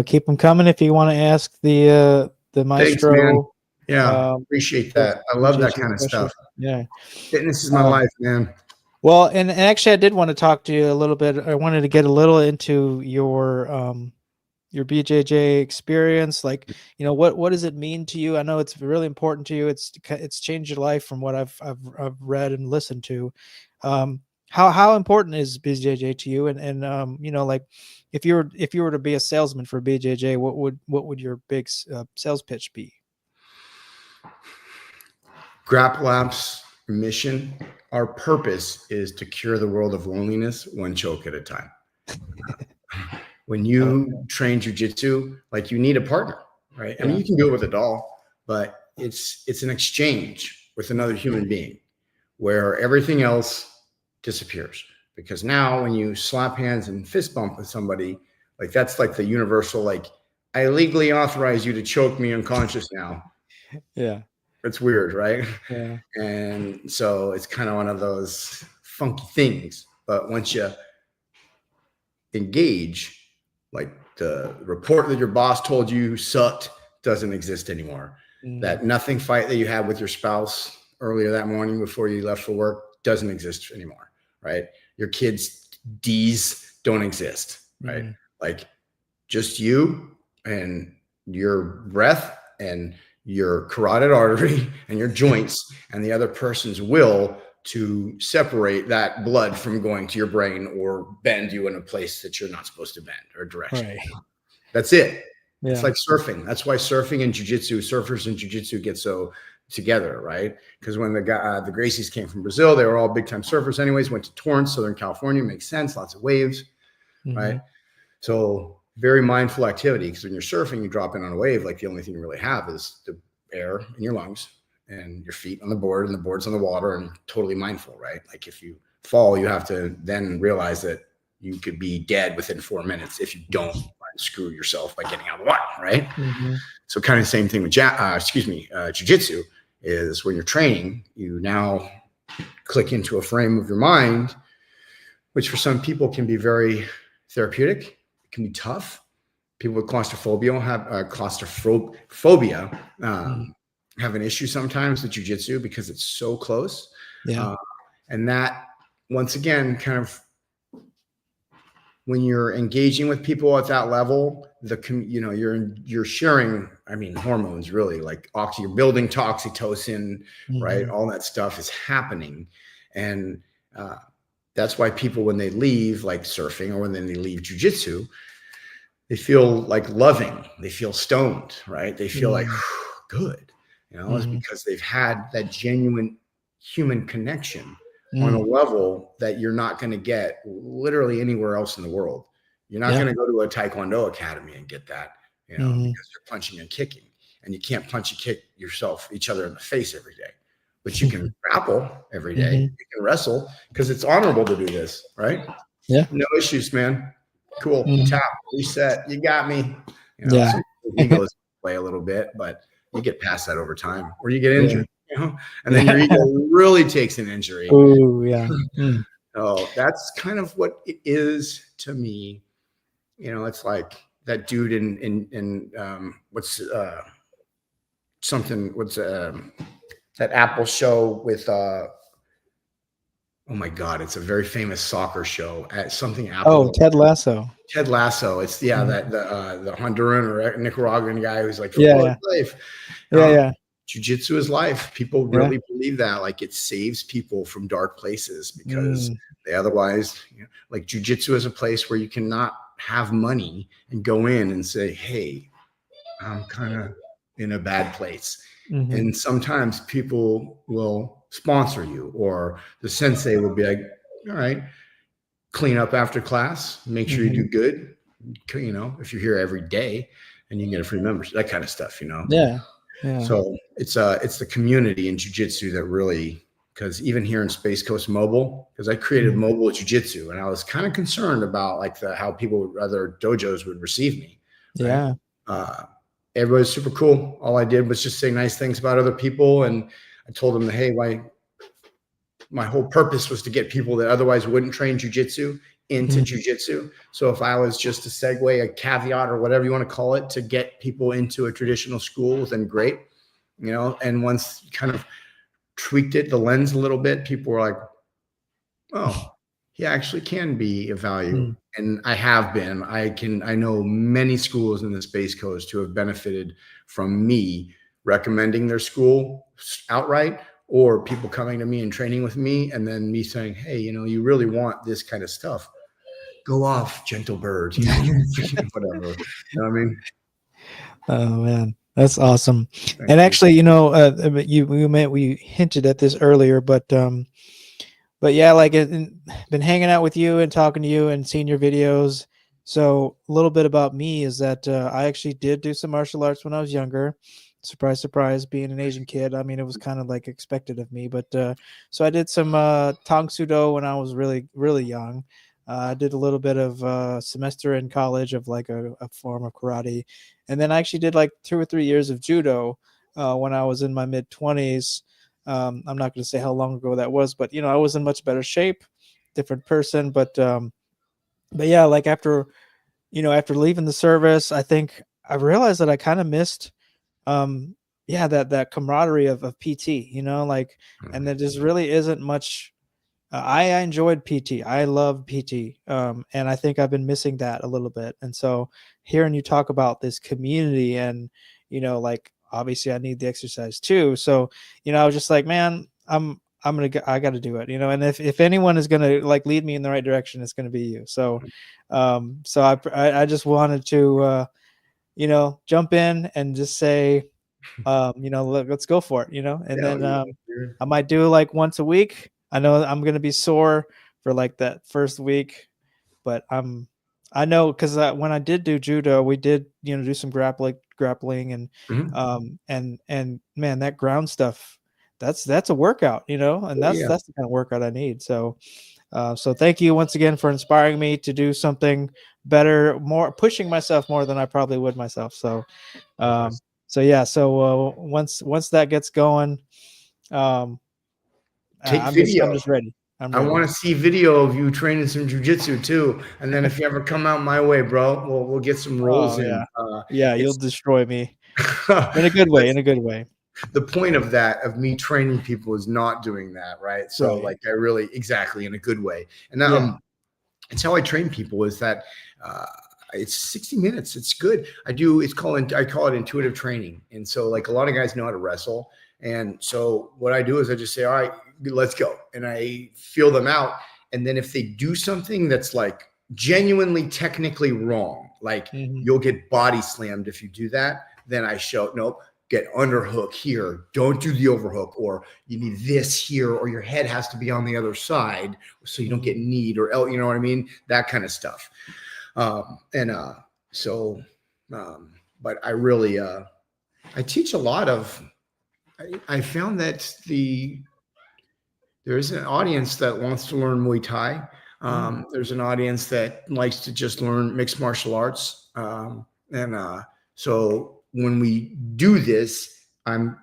Keep them coming if you want to ask the maestro. Thanks, man. Yeah, appreciate that. I love that kind of stuff. Yeah. Fitness is my life, man. Well, and actually I did want to talk to you a little bit. I wanted to get a little into your BJJ experience. Like, you know, what does it mean to you? I know it's really important to you. It's changed your life from what I've read and listened to. How important is BJJ to you? And you know, like if you were to be a salesman for BJJ, what would your big sales pitch be? Grapple Lab's mission, our purpose is to cure the world of loneliness one choke at a time. When you train jiu-jitsu, like you need a partner, right? I mean, you can do it with a doll, but it's an exchange with another human being where everything else disappears. Because now when you slap hands and fist bump with somebody, like that's like the universal, like, I legally authorize you to choke me unconscious now. Yeah. It's weird, right? Yeah. And so it's kind of one of those funky things. But once you engage, like the report that your boss told you sucked doesn't exist anymore. That nothing fight that you had with your spouse earlier that morning before you left for work doesn't exist anymore, right? Your kids' D's don't exist, right? Like just you and your breath and your carotid artery and your joints and the other person's will to separate that blood from going to your brain or bend you in a place that you're not supposed to bend or direction. Right. That's it. Yeah. It's like surfing. That's why surfing and jiu-jitsu, surfers and jiu-jitsu get so together, right? Because when the Gracies came from Brazil, they were all big time surfers anyways, went to Torrance, Southern California, makes sense, lots of waves, right? So very mindful activity, because when you're surfing, you drop in on a wave, like the only thing you really have is the air in your lungs and your feet on the board, and the board's on the water, and totally mindful, right? Like if you fall, you have to then realize that you could be dead within 4 minutes if you don't screw yourself by getting out of the water, right? Mm-hmm. So kind of the same thing with jiu-jitsu is when you're training, you now click into a frame of your mind, which for some people can be very therapeutic. It can be tough. People with claustrophobia have an issue sometimes with jiu-jitsu because it's so close. Yeah. And that, once again, kind of when you're engaging with people at that level, you're sharing, I mean, hormones really, like you're building to oxytocin, right? All that stuff is happening. And that's why people, when they leave like surfing or when they leave jiu-jitsu, they feel like loving, they feel stoned, right? They feel like good, it's because they've had that genuine human connection on a level that you're not going to get literally anywhere else in the world. You're not going to go to a Taekwondo academy and get that, because you're punching and kicking, and you can't punch and kick each other in the face every day, but you can grapple every day. You can wrestle because it's honorable to do this, right? Yeah. No issues, man. Cool. Tap, reset. You got me. Yeah. So egos play a little bit, but you get past that over time, or you get injured. And then your ego really takes an injury. Oh, yeah. So that's kind of what it is to me. It's like that dude in that Apple show with oh my God, it's a very famous soccer show at something Apple. Oh, Ted Lasso. Ted Lasso. It's that the Honduran or Nicaraguan guy who's like, life. Jiu-jitsu is life. People really believe that, like it saves people from dark places because they otherwise, like jiu-jitsu is a place where you cannot have money and go in and say, hey, I'm kind of in a bad place. And sometimes people will sponsor you, or the sensei will be like, all right, clean up after class, make sure you do good. If you're here every day and you can get a free membership, that kind of stuff, Yeah. So it's the community in jiu-jitsu that really, because even here in Space Coast Mobile, because I created mobile jiu-jitsu, and I was kind of concerned about like how other dojos would receive me. Yeah. Right? Everybody's super cool. All I did was just say nice things about other people. And I told them that, hey, my whole purpose was to get people that otherwise wouldn't train jiu-jitsu into jiu-jitsu. So if I was just a segue, a caveat, or whatever you want to call it, to get people into a traditional school, then great. And once kind of tweaked the lens a little bit, people were like, oh, he actually can be of value. And I have been. I know many schools in the Space Coast who have benefited from me recommending their school outright, or people coming to me and training with me, and then me saying, hey, you really want this kind of stuff. Go off, gentle bird, whatever. You know what I mean? Oh, man. That's awesome. And actually, we hinted at this earlier, but yeah, like been hanging out with you and talking to you and seeing your videos. So a little bit about me is that I actually did do some martial arts when I was younger. Surprise, surprise, being an Asian kid. I mean, it was kind of like expected of me, but so I did some Tang Sudo when I was really, really young. I did a little bit of semester in college of like a form of karate. And then I actually did like 2 or 3 years of judo when I was in my mid-20s. I'm not going to say how long ago that was, but I was in much better shape, different person. But yeah, like after leaving the service, I think I realized that I kind of missed that camaraderie of PT, and there just really isn't much. I enjoyed PT. I love PT. And I think I've been missing that a little bit. And so hearing you talk about this community and, like obviously I need the exercise too. So, I was just like, man, I got to do it, and if anyone is going to like lead me in the right direction, it's going to be you. So, I just wanted to, jump in and just say, let's go for it, and then I might do like once a week. I know I'm going to be sore for like that first week, but I'm I know because when I did do judo, we did do some grappling, and Mhm. and man, that ground stuff, that's a workout, and Oh, yeah. that's the kind of workout I need. So thank you once again for inspiring me to do something better, more pushing myself more than I probably would myself. Um, so yeah, once that gets going, um, Take I'm video. just ready. I'm I ready. want to see video of you training some jujitsu too. And then if you ever come out my way, bro, we'll get some rolls Oh in. yeah, yeah, you'll It's destroy me in a good way. In a good way. the point of that, of me training people, is not doing that, right? So Right. like I really, exactly, in a good way. And Yeah. it's how I train people, is that uh, it's 60 minutes. It's good. I call it intuitive training. And so like a lot of guys know how to wrestle. And so what I do is I just say, all right, let's go. And I feel them out. And then if they do something that's like genuinely technically wrong, like Mhm. you'll get body slammed if you do that, then I show, nope, get underhook here. Don't do the overhook, or you need this here, or your head has to be on the other side so you don't get kneed, or, you know what I mean? That kind of stuff. And so, but I really, I teach a lot of, I found that there's an audience that wants to learn Muay Thai. There's an audience that likes to just learn mixed martial arts. And so when we do this, I'm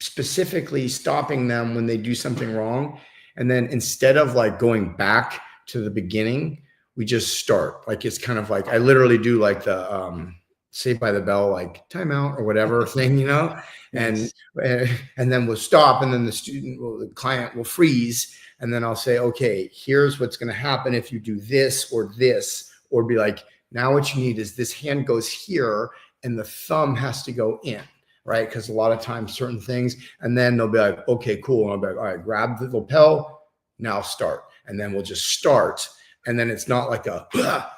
specifically stopping them when they do something wrong. And then instead of like going back to the beginning, we just start. Like it's kind of like I literally do like the Saved by the Bell, like timeout or whatever thing, and Yes. and then we'll stop, and then the client will freeze, and then I'll say, okay, here's what's going to happen if you do this, or be like, now what you need is this hand goes here, and the thumb has to go in. Right. Because a lot of times certain things, and then they'll be like, okay, cool. And I'll be like, all right, grab the lapel, now start. And then we'll just start. And then it's not like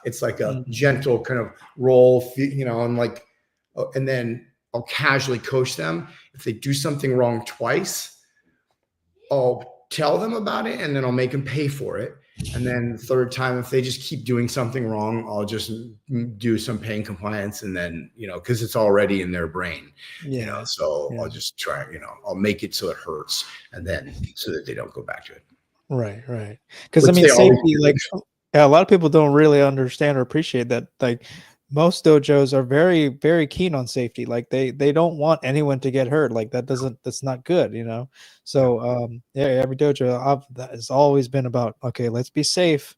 it's like a gentle kind of roll, and like, and then I'll casually coach them. If they do something wrong twice, I'll tell them about it, and then I'll make them pay for it. And then the third time, if they just keep doing something wrong, I'll just do some pain compliance, and then, because it's already in their brain, so Yeah. I'll just try, I'll make it so it hurts, and then so that they don't go back to it. Right. Because Which they always safety, do. like, yeah, a lot of people don't really understand or appreciate that. Like, most dojos are very, very keen on safety. Like, they don't want anyone to get hurt. Like, that's not good. So, yeah, every dojo that has always been about, okay, let's be safe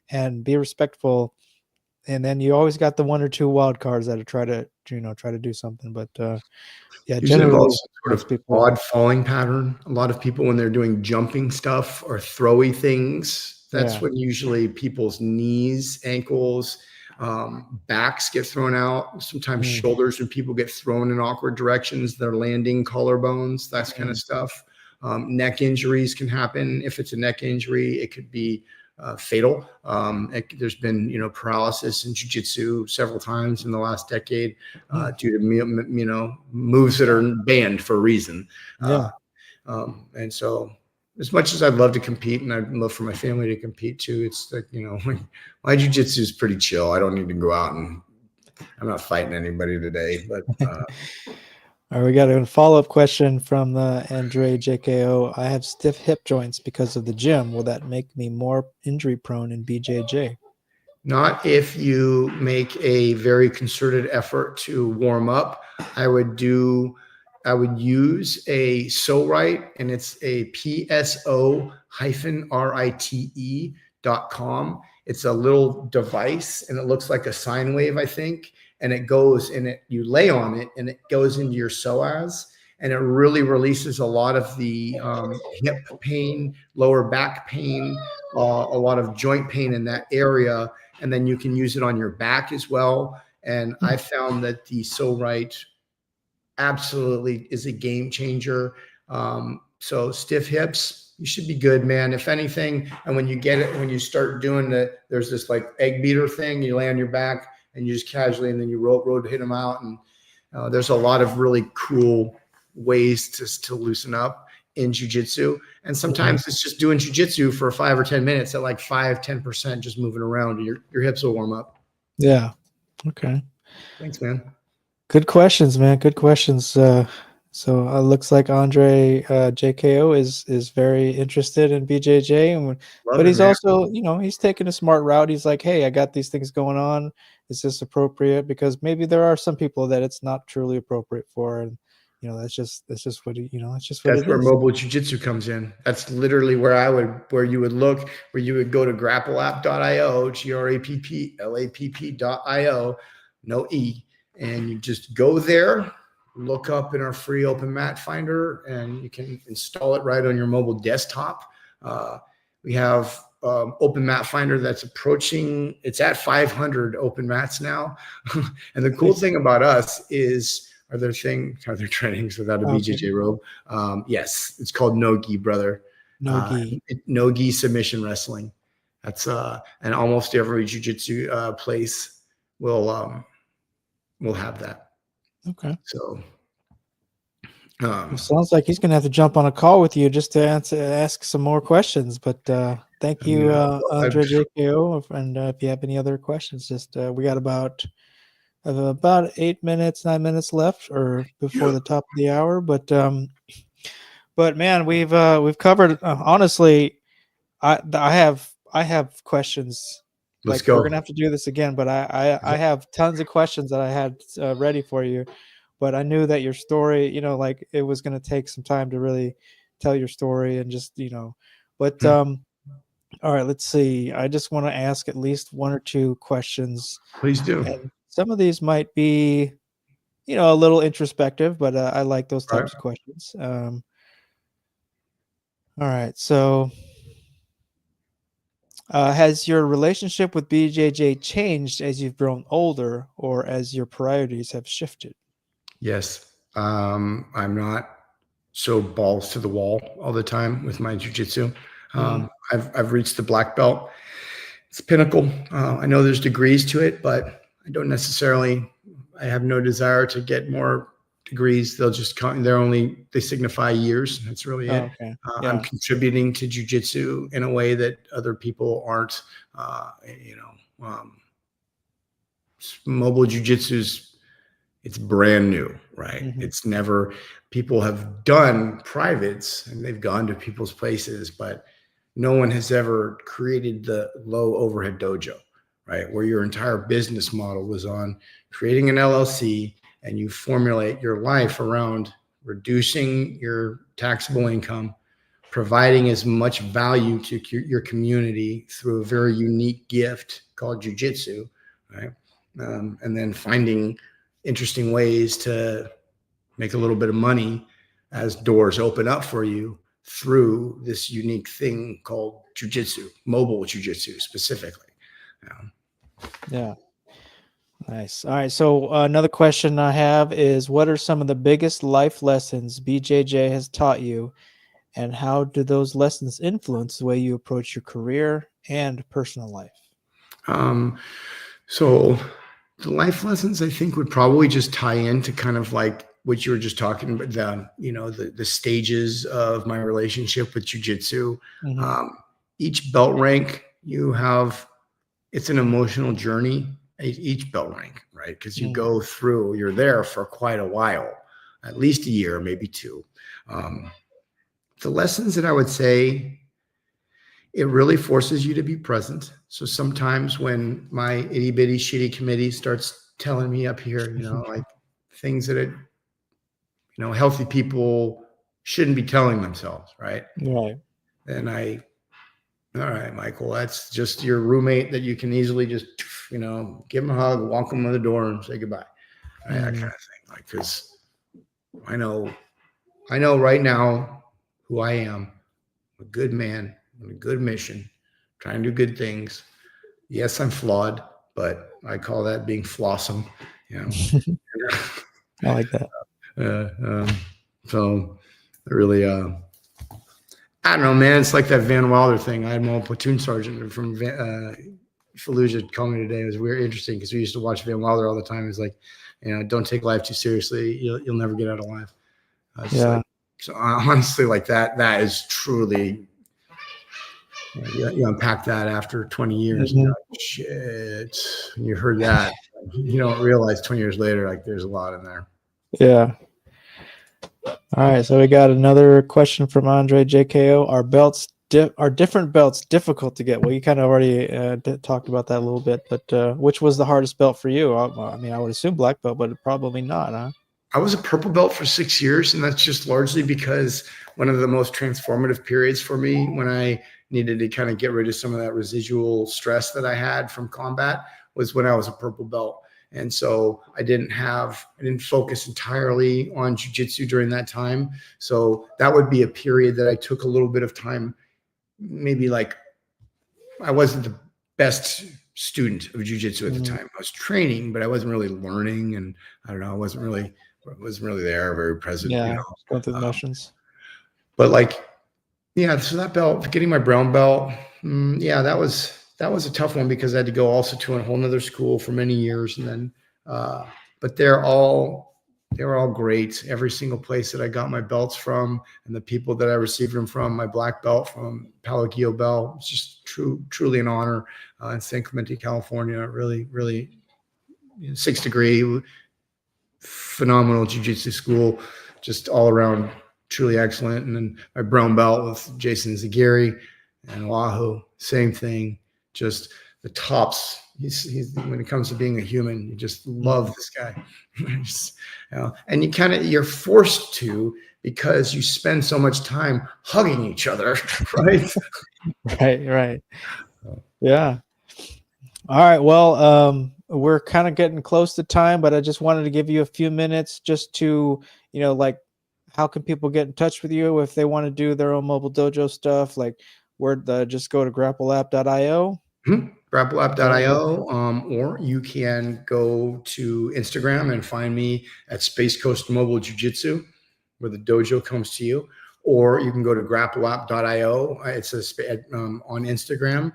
and be respectful. And then you always got the one or two wild cards that try to do something. But yeah, Usually generally involves some sort most of people. odd falling pattern. A lot of people, when they're doing jumping stuff or throwy things, that's Yeah. when usually people's knees, ankles, backs get thrown out. Sometimes shoulders, when people get thrown in awkward directions, they're landing collarbones, that kind of stuff. Neck injuries can happen. If it's a neck injury, it could be fatal. There's been, paralysis in jiu-jitsu several times in the last decade due to, moves that are banned for a reason. Yeah. And so as much as I'd love to compete, and I'd love for my family to compete too, it's like, my jiu-jitsu is pretty chill. I don't need to go out, and I'm not fighting anybody today, but All right, we got a follow-up question from the Andre JKO. I have stiff hip joints because of the gym. Will that make me more injury prone in BJJ? not if you make a very concerted effort to warm up. I would use a SoRite, and it's a PSO-RITE.com. It's a little device, and it looks like a sine wave, I think. And it goes in it, you lay on it, and it goes into your psoas, and it really releases a lot of the hip pain, lower back pain, a lot of joint pain in that area. And then you can use it on your back as well. And I found that the SoRite absolutely is a game changer. So stiff hips, you should be good, man. If anything, and when you get it, when you start doing there's this like egg beater thing, you lay on your back and you just casually, and then you hit them out. And there's a lot of really cool ways to loosen up in jiu-jitsu. And sometimes it's just doing jiu-jitsu for 5 or 10 minutes at like 5-10%, just moving around. Your hips will warm up. Yeah. Okay. Thanks, man. Good questions, man. Good questions. So looks like Andre JKO is very interested in BJJ, Love but it, he's man. also, he's taking a smart route. He's like, hey, I got these things going on. Is this appropriate? Because maybe there are some people that it's not truly appropriate for, and that's just what that's just what That's it where is. mobile jiu-jitsu comes in. That's literally where you would look, where you would go to grappleapp.io, grappleapp.io, no E, and you just go there, look up in our free open mat finder, and you can install it right on your mobile desktop. We have open mat finder that's it's at 500 open mats now. And the cool thing about us is, are there trainings without a BJJ robe? Yes, it's called no-gi, brother. No-gi. No-gi submission wrestling. That's and almost every jiu-jitsu place will have that. Okay. So It sounds like he's gonna have to jump on a call with you just to ask some more questions. But thank you, Andre JKO. And if you have any other questions, just we got about 9 minutes left, or before the top of the hour. But man, we've covered. Honestly, I have questions. Let's Like, go. we're gonna have to do this again, but I have tons of questions that I had ready for you. But I knew that your story, like, it was going to take some time to really tell your story, and just, but all right, let's see. I just want to ask at least one or two questions. Please do. And some of these might be, a little introspective, but I like those types of questions. All right. So has your relationship with BJJ changed as you've grown older, or as your priorities have shifted? Yes. I'm not so balls to the wall all the time with my jiu-jitsu. I've reached the black belt. It's pinnacle. I know there's degrees to it, but I have no desire to get more degrees. They'll just come. They signify years. That's really it. Okay. I'm contributing to jiu-jitsu in a way that other people aren't. Mobile jiu-jitsu's, it's brand new, right? It's never, people have done privates and they've gone to people's places, but no one has ever created the low overhead dojo, right? Where your entire business model was on creating an LLC, and you formulate your life around reducing your taxable income, providing as much value to your community through a very unique gift called jiu-jitsu, right? And then finding interesting ways to make a little bit of money as doors open up for you through this unique thing called jiu-jitsu, mobile jiu-jitsu specifically. Yeah. Nice. All right. So another question I have is, what are some of the biggest life lessons BJJ has taught you, and how do those lessons influence the way you approach your career and personal life? So the life lessons, I think, would probably just tie into kind of like what you were just talking about, the stages of my relationship with jiu-jitsu. Each belt rank it's an emotional journey, each belt rank, right? Because you're there for quite a while, at least a year, maybe two. The lessons that I would say, it really forces you to be present. So sometimes when my itty bitty shitty committee starts telling me up here, like things that healthy people shouldn't be telling themselves, right? Right. And all right, Michael, that's just your roommate that you can easily just, give him a hug, walk him to the door, and say goodbye. Right? That kind of thing. Like, because I know right now who I am. I'm a good man on a good mission, trying to do good things. Yes, I'm flawed, but I call that being flawsome. I like that. So really, I don't know, man. It's like that Van Wilder thing. I had my old platoon sergeant from Fallujah call me today. It was very interesting because we used to watch Van Wilder all the time. He's like, don't take life too seriously. You'll never get out alive. So honestly, like that is truly You unpack that after 20 years. Mhm. And you're like, shit. And you heard that. You don't realize 20 years later, like there's a lot in there. Yeah. All right, so we got another question from Andre JKO. Are different belts difficult to get? Well, you kind of already talked about that a little bit, but which was the hardest belt for you? I mean, I would assume black belt, but probably not, huh? I was a purple belt for 6 years, and that's just largely because one of the most transformative periods for me when I needed to kind of get rid of some of that residual stress that I had from combat was when I was a purple belt. And so I didn't focus entirely on jiu-jitsu during that time. So that would be a period that I took a little bit of time, maybe like I wasn't the best student of jiu-jitsu at the time. I was training, but I wasn't really learning. And I don't know, I wasn't really there, very present. Yeah, you know? going through the motions. But like, yeah, so that belt, getting my brown belt, yeah, that was a tough one because I had to go also to a whole nother school for many years. And then, but they were all great. Every single place that I got my belts from and the people that I received them from, my black belt from Palo Guio Bell, it's just truly an honor in San Clemente, California. Really, really 6th degree, phenomenal jiu-jitsu school, just all around truly excellent. And then my brown belt with Jason Zagiri and Oahu, same thing. Just the tops. He's when it comes to being a human, you just love this guy. Just, you know, and you're forced to because you spend so much time hugging each other, right? Right. Yeah. All right. Well, we're kind of getting close to time, but I just wanted to give you a few minutes just to, like, how can people get in touch with you if they want to do their own mobile dojo stuff? Like, just go to grapplelab.io. grapplelab.io, or you can go to Instagram and find me at Space Coast Mobile Jiu-Jitsu, where the dojo comes to you, or you can go to grapplelab.io. It's on Instagram.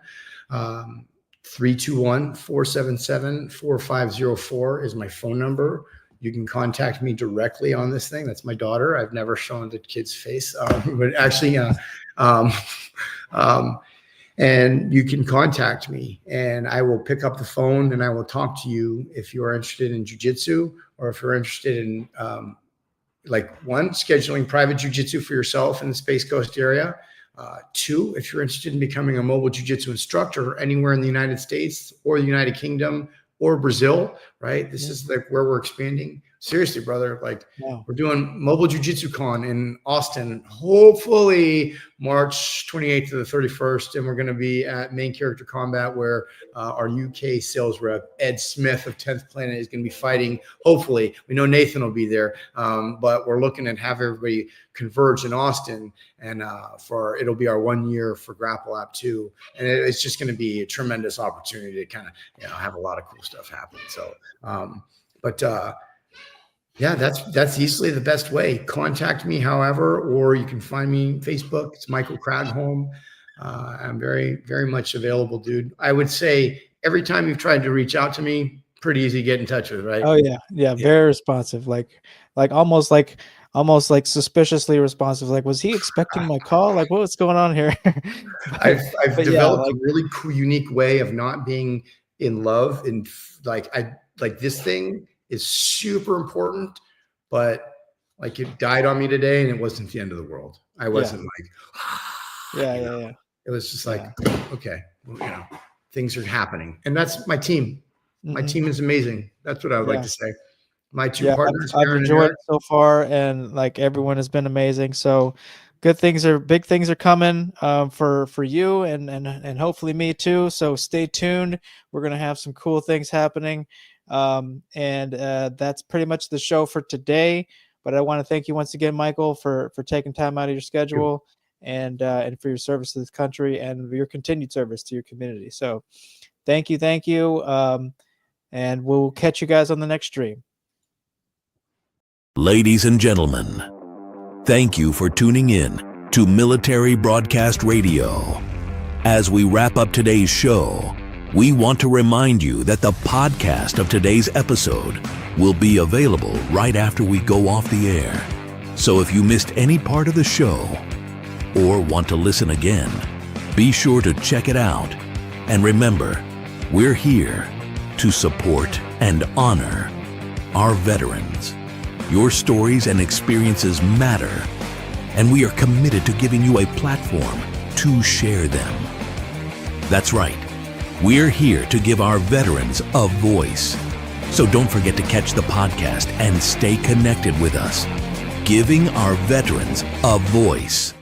321-477-4504 is my phone number. You can contact me directly on this thing. That's my daughter. I've never shown the kid's face, but actually, and you can contact me and I will pick up the phone and I will talk to you if you are interested in jiu-jitsu or if you're interested in scheduling private jiu-jitsu for yourself in the Space Coast area. 2, if you're interested in becoming a mobile jiu-jitsu instructor anywhere in the United States or the United Kingdom or Brazil, right? This is like where we're expanding. Seriously, brother, we're doing Mobile Jiu-Jitsu Con in Austin, hopefully March 28th to the 31st. And we're going to be at Main Character Combat where our UK sales rep, Ed Smith of 10th Planet, is going to be fighting. Hopefully, we know Nathan will be there, but we're looking at have everybody converge in Austin. And it'll be our 1 year for Grapple Lab 2. And it's just going to be a tremendous opportunity to kind of, have a lot of cool stuff happen. So, yeah, that's easily the best way. Contact me, however, or you can find me on Facebook. It's Michael Cragholm. I'm very, very much available, dude. I would say every time you've tried to reach out to me, pretty easy to get in touch with, right? Oh yeah, very responsive. Like almost like suspiciously responsive. Like, was he expecting my call? Like, what's going on here? I've developed a really cool, unique way of not being in love and this thing is super important, but like it died on me today and it wasn't the end of the world. I wasn't yeah. It was just okay, things are happening. And that's my team. My team is amazing. That's what I would like to say. My two partners. I've enjoyed it so far and everyone has been amazing. So big things are coming for you and hopefully me too. So stay tuned. We're going to have some cool things happening. And that's pretty much the show for today. But I want to thank you once again, Michael, for taking time out of your schedule and for your service to this country and your continued service to your community. So thank you. And we'll catch you guys on the next stream. Ladies and gentlemen, thank you for tuning in to Military Broadcast Radio. As we wrap up today's show, we want to remind you that the podcast of today's episode will be available right after we go off the air. So if you missed any part of the show or want to listen again, Be sure to check it out. And remember, we're here to support and honor our veterans. Your stories and experiences matter, and we are committed to giving you a platform to share them. That's right. We're here to give our veterans a voice. So don't forget to catch the podcast and stay connected with us. Giving our veterans a voice.